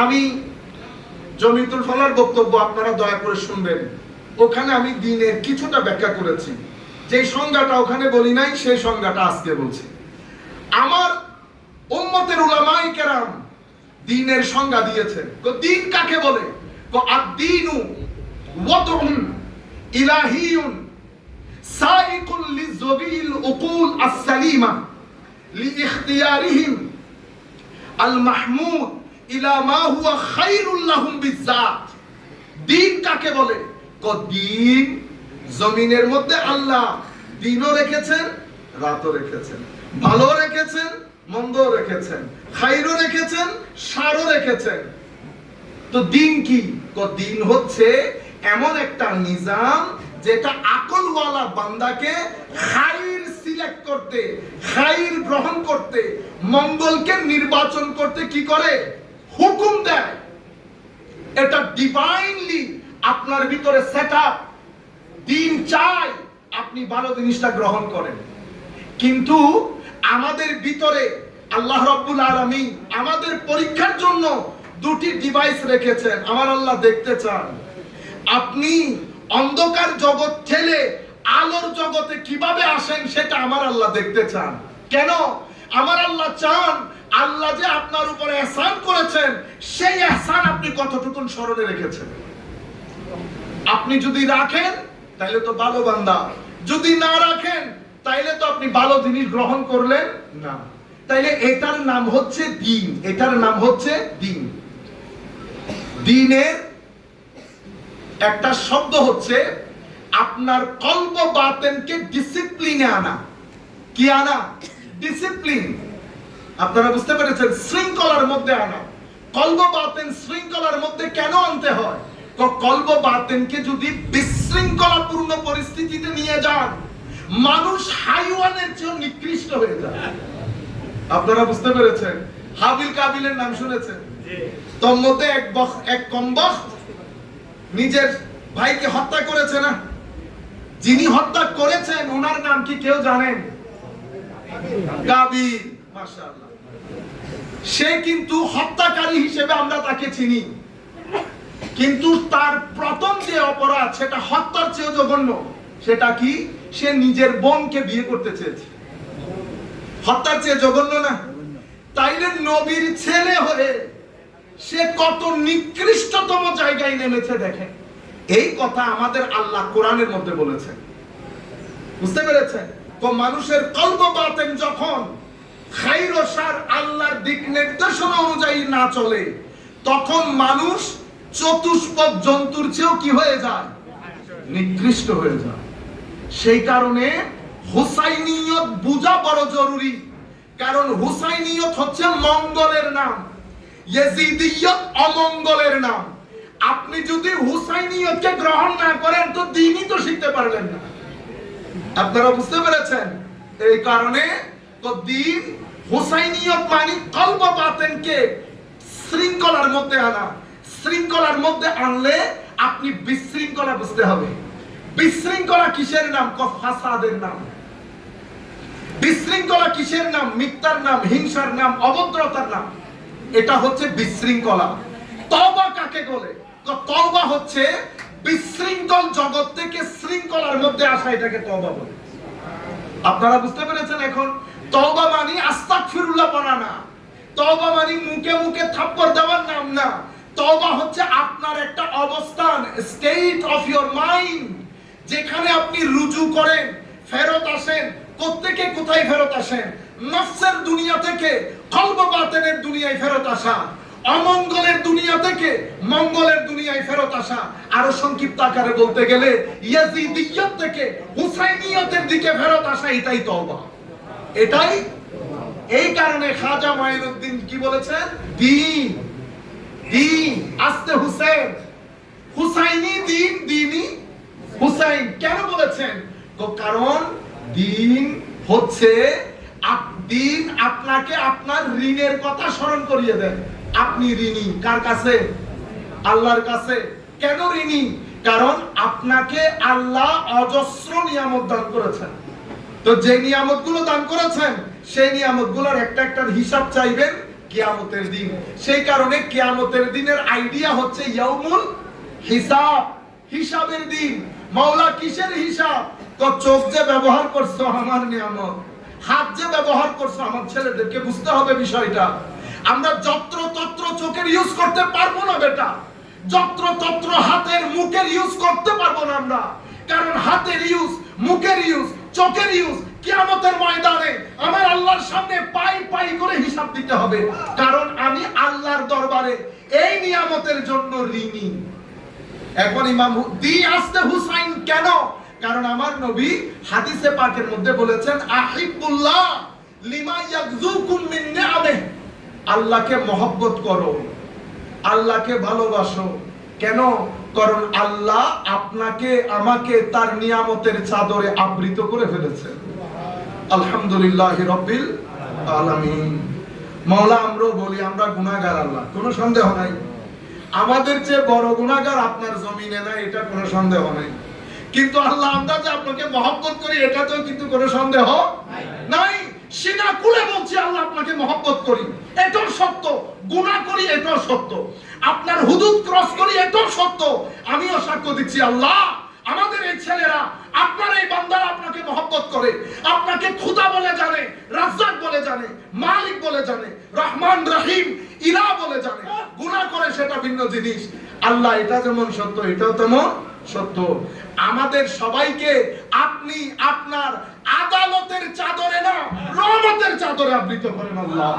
আমি জমিতুল ফালার বক্তব্য আপনারা দয়া করে শুনবেন। ওখানে আমি দ্বীনের কিছুটা ব্যাখ্যা করেছি, যে সংজ্ঞাটা ওখানে বলি নাই সেই সংজ্ঞাটা আজকে বলছি। আমার উম্মতের উলামায়ে কেরাম দ্বীনের সংজ্ঞা দিয়েছেন। দ্বীন কাকে বলে? আদ-দীনু ওয়াদউন ইলাহিয়ুন সাইকুন লিযবিল উকুল আস-সালিমা লিইখতিয়ারিহিম আল-মাহমুদ ইলা মা হুয়া খায়রুল লাহুম বিযাত। দ্বীন কাকে বলে? দ্বীন জমিনের মধ্যে আল্লাহ দিনও রেখেছেন, রাতও রেখেছেন, ভালো রেখেছেন, মন্দও রেখেছেন, খায়রও রেখেছেন, শারও রেখেছেন। তো দ্বীন কি? দ্বীন হচ্ছে এমন একটা নিজাম যেটা আকলওয়ালা বান্দাকে খায়র সিলেক্ট করতে, খায়র গ্রহণ করতে, মঙ্গলকে নির্বাচন করতে কি করে? হুকুম দেয়। এটা ডিভাইনলি আপনার ভিতরে সেটআপ। দ্বীন চাই আপনি ভালো জিনিসটা গ্রহণ করেন, কিন্তু আমাদের ভিতরে আল্লাহ রাব্বুল আলামিন আমাদের পরীক্ষার জন্য দুটি ডিভাইস রেখেছেন। আমার আল্লাহ দেখতে চান আপনি অন্ধকার জগৎ ঠেলে আলোর জগতে কিভাবে আসেন, সেটা আমার আল্লাহ দেখতে চান। কেন? আমার আল্লাহ চান আল্লাহ যে আপনার উপরে ইহসান করেছেন, সেই ইহসান আপনি কতটুকু স্মরণে রেখেছেন। আপনি যদি রাখেন তাহলে তো ভালো বান্দা, যদি না রাখেন তাইলে তো আপনি ভালো জিনিস গ্রহণ করলেন না। তাইলে এটার নাম হচ্ছে দ্বীন, এটার নাম হচ্ছে দ্বীন। দ্বীনের একটা শব্দ হচ্ছে আপনার কলব বাতেনকে ডিসিপ্লিনে আনা। কি আনা? ডিসিপ্লিন। আপনারা বুঝতে পেরেছেন? শৃঙ্খলার মধ্যে আনা। কলব বাতেন শৃঙ্খলার মধ্যে কেন আনতে হয়? কলব বাতেনকে যদি বিশৃঙ্খলাপূর্ণ পরিস্থিতিতে নিয়ে যান, মানুষ হাইওয়ানের চেয়ে নিকৃষ্ট হয়ে যায়। আপনারা বুঝতে পেরেছেন? হাবিল কাবিলের নাম শুনেছেন? তোর মধ্যে এক কমবখ্ত নিজের ভাইকে হত্যা করেছে না? যিনি হত্যা করেছেন ওনার নাম কি কেউ জানেন? কাবিল। মাশাআল্লাহ। সে কিন্তু হত্যাকারী হিসেবে আমরা তাকে চিনি, কিন্তু তার প্রথম যে অপরাধ সেটা হত্যার চেয়ে জঘন্য। সেটা কি? সে নিজের বোনকে বিয়ে করতে চেয়েছে। হত্যার চেয়ে জঘন্য না? তাইলে নবীর ছেলে হয়ে সে কত নিকৃষ্টতম জায়গায় নেমেছে দেখেন। এই কথা আমাদের আল্লাহ কোরআনের মধ্যে বলেছেন। বুঝতে পেরেছেন? মানুষের কলব বাতেন যখন খায়র ও শার আল্লাহর দিক নির্দেশনা অনুযায়ী না চলে, তখন মানুষ চতুষ্পদ জন্তুর চেয়েও কি হয়ে যায়? নিকৃষ্ট হয়ে যায়। সেই কারণে হুসাইনিয়ত বোঝা বড় জরুরি। কারণ হুসাইনিয়ত হচ্ছে মঙ্গলের নাম, ইয়াজিদিয়ত অমঙ্গলের নাম। আপনি যদি হুসাইনিয়তকে গ্রহণ না করেন তো দ্বীনই তো শিখতে পারলেন না। আপনারা বুঝতে পেরেছেন? এই কারণে তো দ্বীন হুসাইনিয়ত মানে কলব বাতেনকে শৃঙ্খলার মধ্যে আনা। শৃঙ্খলার মধ্যে আনলে আপনি বিশৃঙ্খলা বুঝতে হবে। বিশৃঙ্খলা কিসের নাম? ফাসাদের নাম। বিশৃঙ্খলা কিসের নাম? মিথ্যার নাম, হিংসার নাম, অভদ্রতার নাম। এটা হচ্ছে বিশৃঙ্খলা। তওবা কাকে বলে? তওবা হচ্ছে বিশৃঙ্খল জগৎ থেকে শৃঙ্খলার মধ্যে আসা, এটাকে তওবা বলে। আপনারা বুঝতে পেরেছেন? এখন তওবা মানে আস্তাগফিরুল্লাহ বলা না, তওবা মানে মুখে মুখে থাপ্পড় দেওয়ার নাম না। তওবা হচ্ছে আপনার একটা অবস্থান, স্টেট অফ ইওর মাইন্ড, যেখানে আপনি রুজু করেন, ফেরত আসেন। কোত্থেকে কোথায় ফেরত আসেন? নফসের দুনিয়া থেকে কলব বাতেনের দুনিয়ায় ফেরত আসা, অমঙ্গলের দুনিয়া থেকে মঙ্গলের দুনিয়ায় ফেরত আসা। আরো সংক্ষিপ্ত আকারে বলতে গেলে ইয়াজিদিয়ত থেকে হুসাইনিয়তের দিকে ফেরত আসা, এটাই তওবা। এটাই। এই কারণে খাজা মাইনুদ্দিন কি বলেছেন? দ্বীন, দ্বীন আস্তে হুসেন, হুসাইনি দ্বীন, দ্বীনি হুসাইন। কেন বলেছেন? কারণ দ্বীন হচ্ছে দ্বীন আপনাকে আপনার ঋণের কথা স্মরণ করিয়ে দেয়। আপনি ঋণী কার কাছে? আল্লাহর কাছে। কেন ঋণী? কারণ আপনাকে আল্লাহ অজস্র নিয়ামত দান করেছেন। তো যে নিয়ামতগুলো দান করেছেন সেই নিয়ামতগুলোর একটা একটা হিসাব চাইবেন, কিয়ামতের দিন। সেই কারণে কিয়ামতের দিনের আইডিয়া হচ্ছে ইয়াউমুল হিসাব, হিসাবের দিন। মাওলা কিসের হিসাব? তো চোখ যে ব্যবহার করছো আমার নিয়ামত, হাত যে ব্যবহার করছো আমার ছেলেদেরকে, বুঝতে হবে বিষয়টা। আমরা যত্র তত্র চোখের ইউজ করতে পারবো না বেটা, যত্র তত্র হাতের মুখের ইউজ করতে পারবো না আমরা। কারণ হাতের ইউজ, মুখের ইউজ, চোখের ইউজ কিয়ামতের ময়দানে আমার আল্লাহর সামনে পাই পাই করে হিসাব দিতে হবে। কারণ আমি আল্লাহর দরবারে এই নিয়ামতের জন্য ঋণী। এখন ইমাম দি আসতে হুসাইন কেন? কারণ আমার নবী হাদিসে পাকের মধ্যে বলেছেন, আহিবুল্লাহ লিমা ইয়াগযুকুম মিন নিআমিহি, আল্লাহকে মহব্বত করো, আল্লাহকে ভালোবাসো। কেন? কারণ আল্লাহ আপনাকে আমাকে তার নিয়ামতের চাদরে আবৃত করে ফেলেছেন। আলহামদুলিল্লাহি রাব্বিল আলামিন। মাওলা আমরা বলি আমরা গুনাহগার, আল্লাহ কোনো সন্দেহ নাই। আমাদের চেয়ে বড় গুনাহগার আপনার জমিনে নাই, এটা কোনো সন্দেহ নাই। কিন্তু আল্লাহ আমরা যে আপনাকে মহব্বত করি এটাতেও কিন্তু কোনো সন্দেহ নাই। সিনা কুলে বলছি আল্লাহ আপনাকে মহব্বত করি, এটাও সত্য। গুনাহ করি এটাও সত্য। আপনার হুদুদ ক্রস করি এটাও সত্য। আমিও সাক্ষ্য দিচ্ছি আল্লাহ আমাদের এই ছেলেরা, আপনার এই বান্দারা আপনাকে মহব্বত করে, আপনাকে খোদা বলে জানে, রাজ্জাক বলে জানে, মালিক বলে জানে, রহমান রহিম ইলাহ বলে জানে। গুনাহ করে সেটা ভিন্ন জিনিস। আল্লাহ এটা যেমন সত্য এটাও তেমন সত্য। আমাদের সবাইকে আপনি আপনার আদালতের চাদরে না, রহমতের চাদরে আবৃত করেন আল্লাহ।